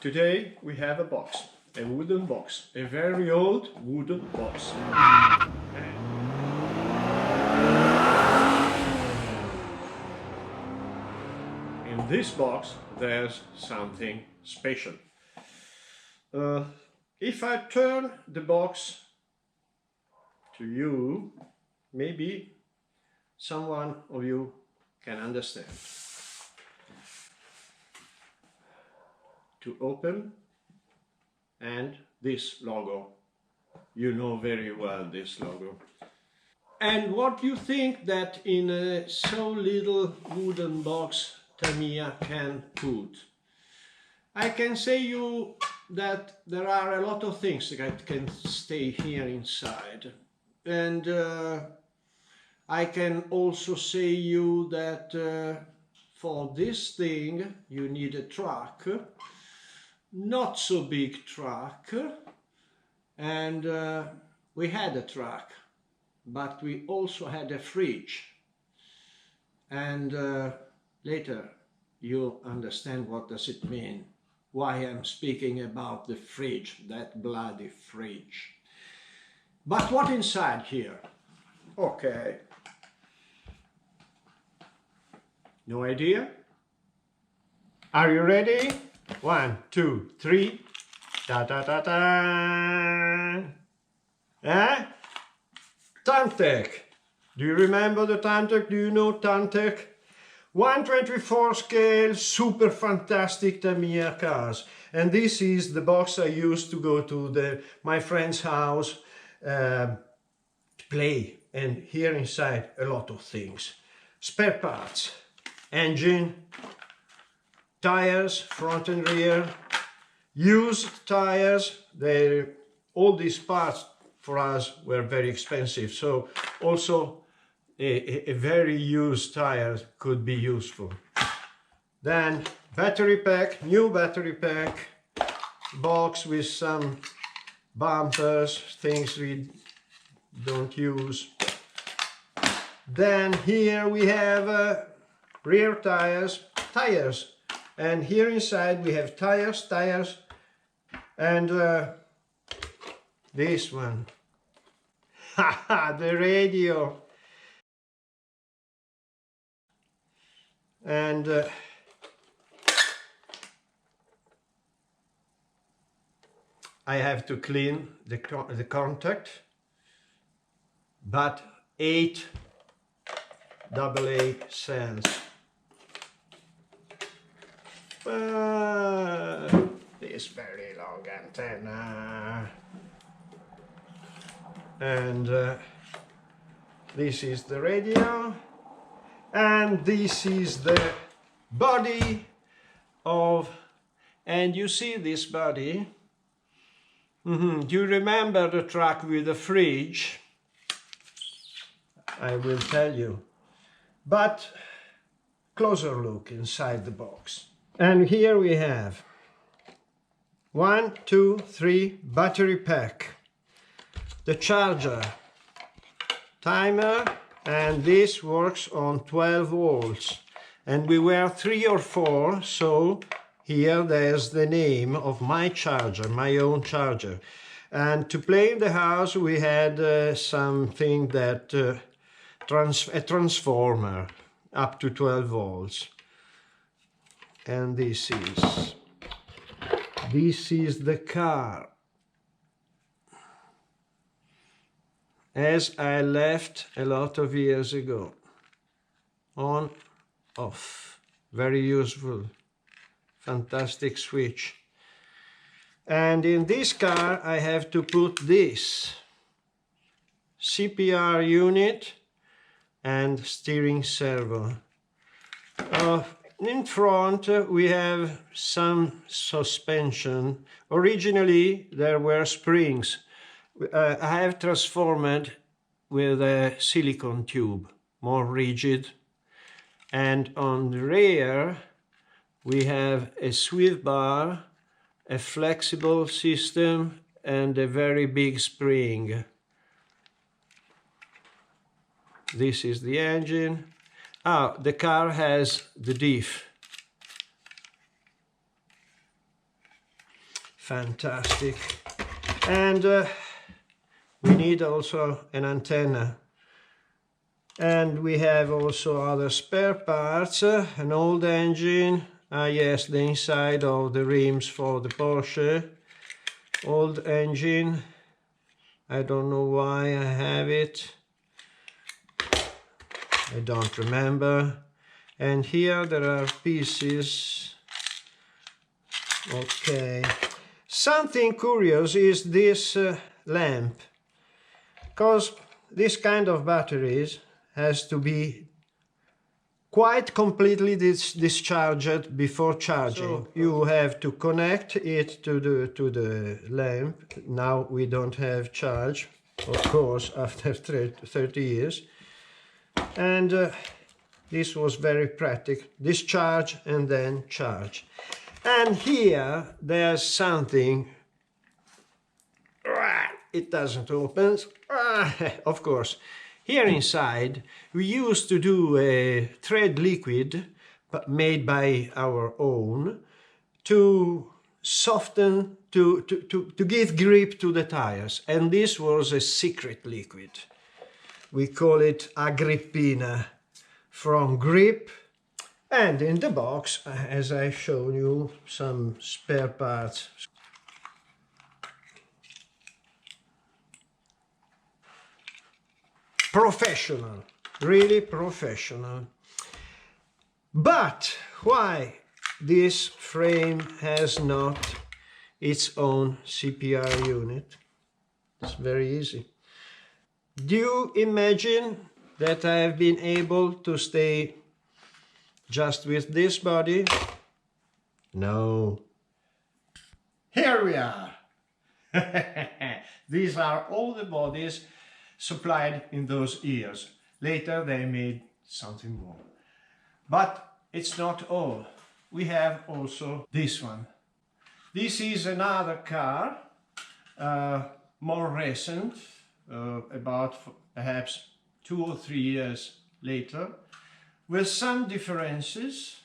Today we have a box, a wooden box, a very old wooden box. In this box there's something special. If I turn the box to you, maybe someone of you can understand. To open, and this logo, you know very well this logo. And what you think that in a so little wooden box Tamiya can put? I can say you that there are a lot of things that can stay here inside, and I can also say you that for this thing you need a truck, not so big truck, and we had a truck, but we also had a fridge, and later you'll understand what does it mean, why I'm speaking about the fridge, that bloody fridge. But what inside here? Okay. No idea? Are you ready? 1, 2, 3. Da da da da. Eh? Tamtech. Do you remember the Tamtech? Do you know Tamtech? 1/24 scale, super fantastic Tamiya cars. And this is the box I used to go to my friend's house to play. And here inside a lot of things. Spare parts, engine, tires, front and rear, used tires. All these parts for us were very expensive, so also a very used tire could be useful. Then battery pack, new battery pack, box with some bumpers, things we don't use. Then here we have rear tires, and here inside we have tires, and this one, haha, the radio, and I have to clean the contact, but 8 AA cells. This very long antenna, and this is the radio, and this is the body of, and you see this body. Do you remember the truck with the fridge? I will tell you, but closer look inside the box. And here we have 1, 2, 3 battery pack, the charger, timer, and this works on 12 volts. And we were 3 or 4, so here there's the name of my charger, my own charger. And to play in the house we had something that, a transformer up to 12 volts. And this is the car as I left a lot of years ago. On, off, very useful, fantastic switch. And in this car I have to put this CPR unit and steering servo. In front we have some suspension. Originally there were springs. I have transformed with a silicone tube, more rigid. And on the rear we have a swivel bar, a flexible system, and a very big spring. This is the engine. The car has the diff. fantastic. And we need also an antenna. And we have also other spare parts, an old engine, yes, the inside of the rims for the Porsche, old engine, I don't know why I have it, I don't remember, and here there are pieces, okay. Something curious is this lamp, because this kind of batteries has to be quite completely discharged before charging. So you have to connect it to the lamp. Now we don't have charge, of course, after 30 years. And this was very practical. Discharge and then charge. And here there's something. It doesn't open. Of course. Here inside, we used to do a thread liquid made by our own to soften, to give grip to the tires. And this was a secret liquid. We call it Agrippina, from grip. And in the box, as I've shown you, some spare parts. Professional, really professional. But why this frame has not its own CPR unit? It's very easy. Do you imagine that I have been able to stay just with this body? No. Here we are. These are all the bodies supplied in those years. Later they made something more. But it's not all. We have also this one. This is another car, more recent, about perhaps 2 or 3 years later, with some differences.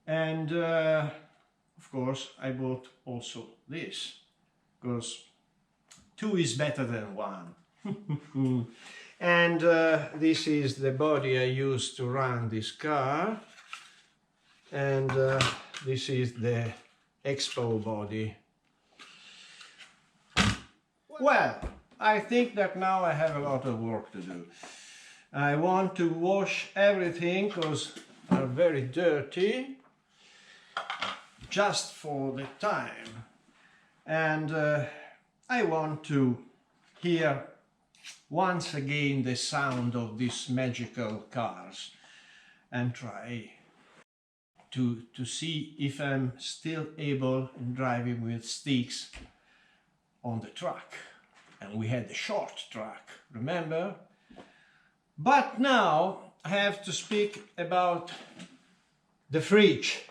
And of course I bought also this, because 2 is better than 1. And this is the body I used to run this car, and this is the Expo body. Well, I think that now I have a lot of work to do. I want to wash everything because they're very dirty, just for the time, and I want to hear once again the sound of these magical cars and try to see if I'm still able in driving with sticks on the track. And we had a short track, remember? But now I have to speak about the fridge.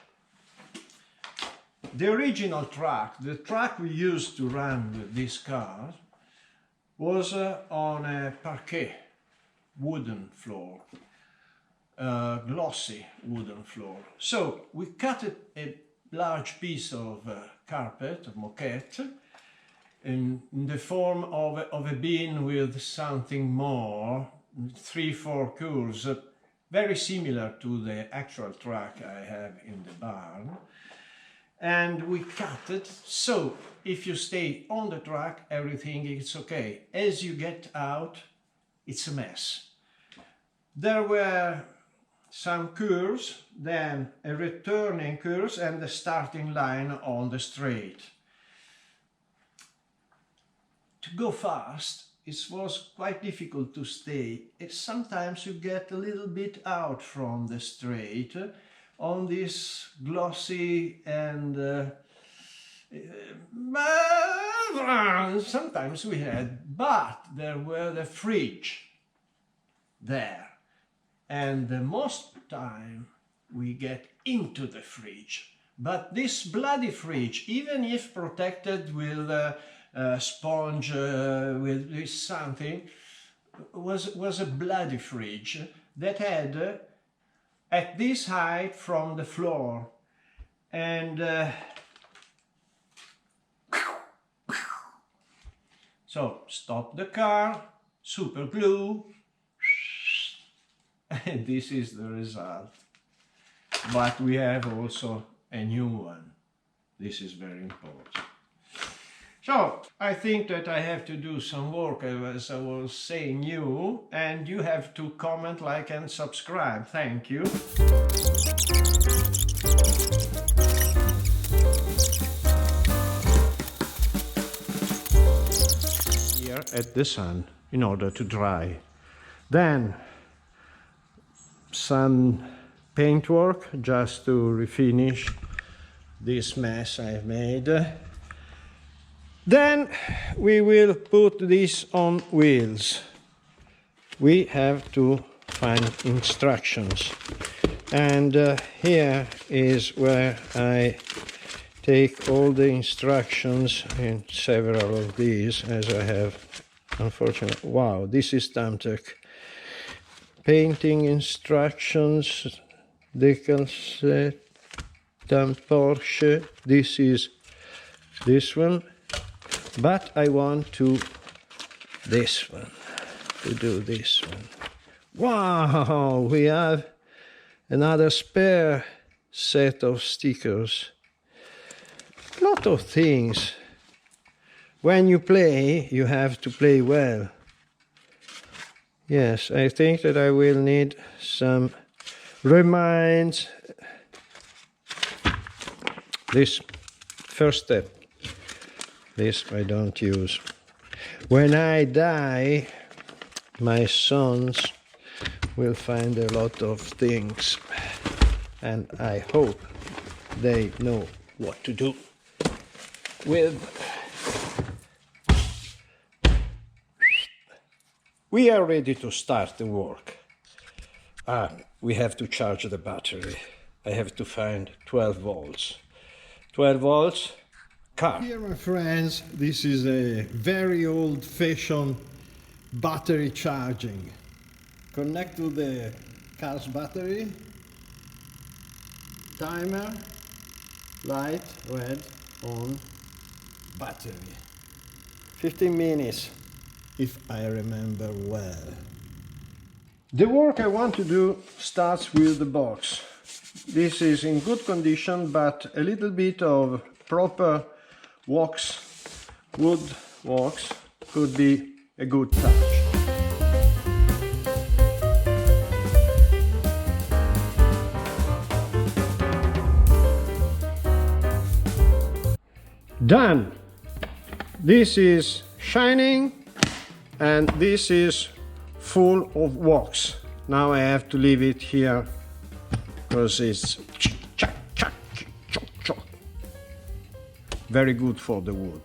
The original track, the track we used to run with these cars, was on a parquet wooden floor, glossy wooden floor. So we cut a large piece of carpet, of moquette, in the form of a bin with something more, 3-4 curves, very similar to the actual track I have in the barn. And we cut it so if you stay on the track, everything is okay. As you get out, it's a mess. There were some curves, then a returning curve and the starting line on the straight. To go fast, it was quite difficult to stay. Sometimes you get a little bit out from the straight on this glossy and sometimes we had, but there were the fridge there, and the most time we get into the fridge. But this bloody fridge, even if protected with a sponge, with something, was a bloody fridge that had at this height from the floor, and So stop the car, super glue, and this is the result. But we have also a new one. This is very important. So I think that I have to do some work, as I was saying you, and you have to comment, like and subscribe. Thank you. Here at the sun in order to dry. Then some paintwork just to refinish this mess I've made. Then we will put this on wheels. We have to find instructions, and here is where I take all the instructions in several of these, as I have, unfortunately. Wow, this is Tamtech. Painting instructions, decals, Tamiya Porsche. This is this one. But I want to this one, to do this one. Wow, we have another spare set of stickers. Lot of things. When you play, you have to play well. Yes, I think that I will need some reminds. This first step. This I don't use. When I die, my sons will find a lot of things, and I hope they know what to do with. We are ready to start the work. We have to charge the battery. I have to find 12 volts. 12 volts. Car. Here, my friends, this is a very old-fashioned battery charging. Connect to the car's battery, timer, light, red, on, battery. 15 minutes, if I remember well. The work I want to do starts with the box. This is in good condition, but a little bit of proper wax, wood wax, could be a good touch. Done! This is shining and this is full of wax. Now I have to leave it here because it's very good for the wood.